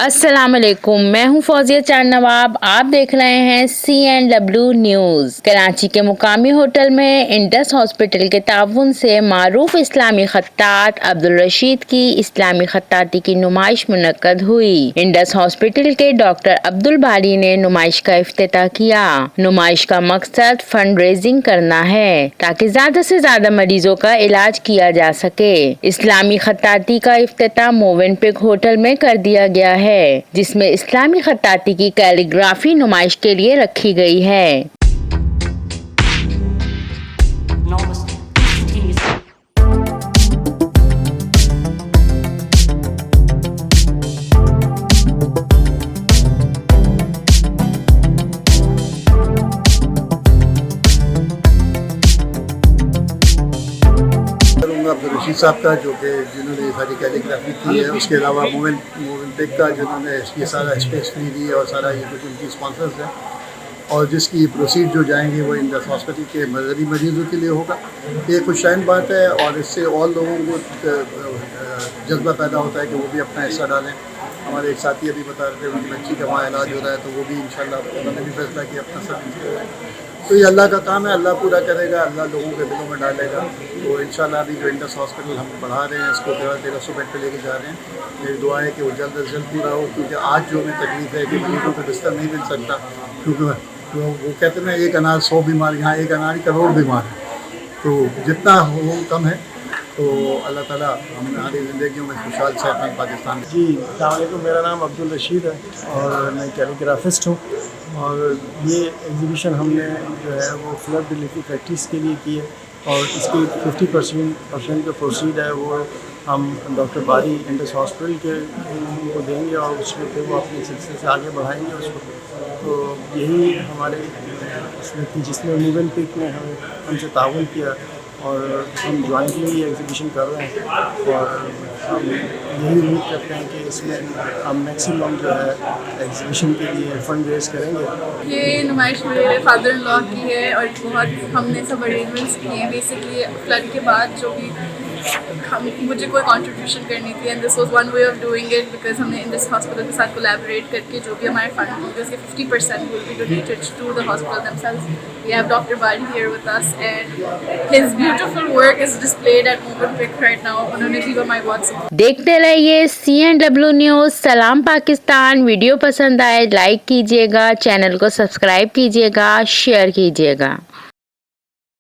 السلام علیکم، میں ہوں فوزیہ چار نواب۔ آپ دیکھ رہے ہیں CNW نیوز۔ کراچی کے مقامی ہوٹل میں انڈس ہاسپٹل کے تعاون سے معروف اسلامی خطاط عبدالرشید کی اسلامی خطاطی کی نمائش منعقد ہوئی۔ انڈس ہاسپٹل کے ڈاکٹر عبدالباری نے نمائش کا افتتاح کیا۔ نمائش کا مقصد فنڈ ریزنگ کرنا ہے تاکہ زیادہ سے زیادہ مریضوں کا علاج کیا جا سکے۔ اسلامی خطاطی کا افتتاح موون پک ہوٹل میں کر دیا گیا ہے، جس میں اسلامی خطاطی کی کیلیگرافی نمائش کے لیے رکھی گئی ہے۔ عبدالرشید صاحب کا جو کہ جنہوں نے یہ ساری کیلیگرافی کی ہے، اس کے علاوہ موون پک کا جنہوں نے یہ سارا اسپیس فری دی ہے اور سارا یہ کچھ ان کی اسپانسرز ہیں، اور جس کی پروسیڈ جو جائیں گے وہ انڈس ہاسپٹل کے غریب مریضوں کے لیے ہوگا۔ یہ خوش آئند بات ہے اور اس سے اور لوگوں کو جذبہ پیدا ہوتا ہے کہ وہ بھی اپنا حصہ ڈالیں۔ ہمارے ایک ساتھی ابھی بتا رہے تھے ان کی بچی کا وہاں علاج ہو رہا ہے، تو وہ بھی انشاءاللہ انہوں نے بھی فیصلہ کیا اپنا سب۔ تو یہ اللہ کا کام ہے، اللہ پورا کرے گا، اللہ لوگوں کے دلوں میں ڈالے گا۔ تو انشاءاللہ ابھی جو انڈس ہاسپٹل ہم بڑھا رہے ہیں، اس کو 1300 بیڈ پہ لے کے جا رہے ہیں۔ میری دعا ہے کہ وہ جلد از جلد پورا ہو، کیونکہ آج جو ہمیں تکلیف ہے کہ مریضوں کو بستر نہیں مل سکتا، کیونکہ وہ کہتے ہیں ایک انار 100 بیمار، یہاں ایک انار کروڑ بیمار ہے، تو جتنا وہ کم ہے۔ تو اللہ تعالیٰ ہماری زندگیوں میں خوشحال صحت مند پاکستان میں۔ جی السلام علیکم، میرا نام عبدالرشید ہے اور میں کیلیگرافسٹ ہوں، اور یہ ایگزیبیشن ہم نے جو ہے وہ فلڈ ریلیف پریکٹس کے لیے کی ہے، اور اس کی 50% جو پروسیڈ ہے وہ ہم ڈاکٹر باری انڈس ہاسپٹل کے کو دیں گے، اور اس میں پھر وہ اپنے سلسلے سے آگے بڑھائیں گے اس کو۔ تو یہی ہمارے اس میں جس میں موون پک نے ہم سے تعاون کیا، اور ہم جوائنٹلی یہ ایگزیبیشن کر رہے ہیں، اور ہم یہی امید کرتے ہیں کہ اس میں ہم میکسیمم جو ہے ایگزیبیشن کے لیے فنڈ ریز کریں گے۔ یہ نمائش میرے فادر ان لا کی ہے، اور بہت ہم نے سب ارینجمنٹس کیے ہیں۔ بیسکلی فلڈ کے بعد جو بھی مجھے کوئی کنٹریبیوشن کرنی تھی، and this was one way of doing it, because ہم نے انڈس ہاسپٹل کے ساتھ کولیبریٹ کر کے جو بھی ہمارے فنڈ ہوں گے اس کے 50% will be donated to the hospital themselves. We have doctor Bari here with us, and his beautiful work is displayed at moon pick right now. انہوں نے بھی ہماری بہت سپورٹ۔ دیکھتے رہیے CNW نیوز۔ سلام پاکستان۔ ویڈیو پسند آئے لائک کیجیے گا، چینل کو سبسکرائب کیجیے گا، شیئر کیجیے گا۔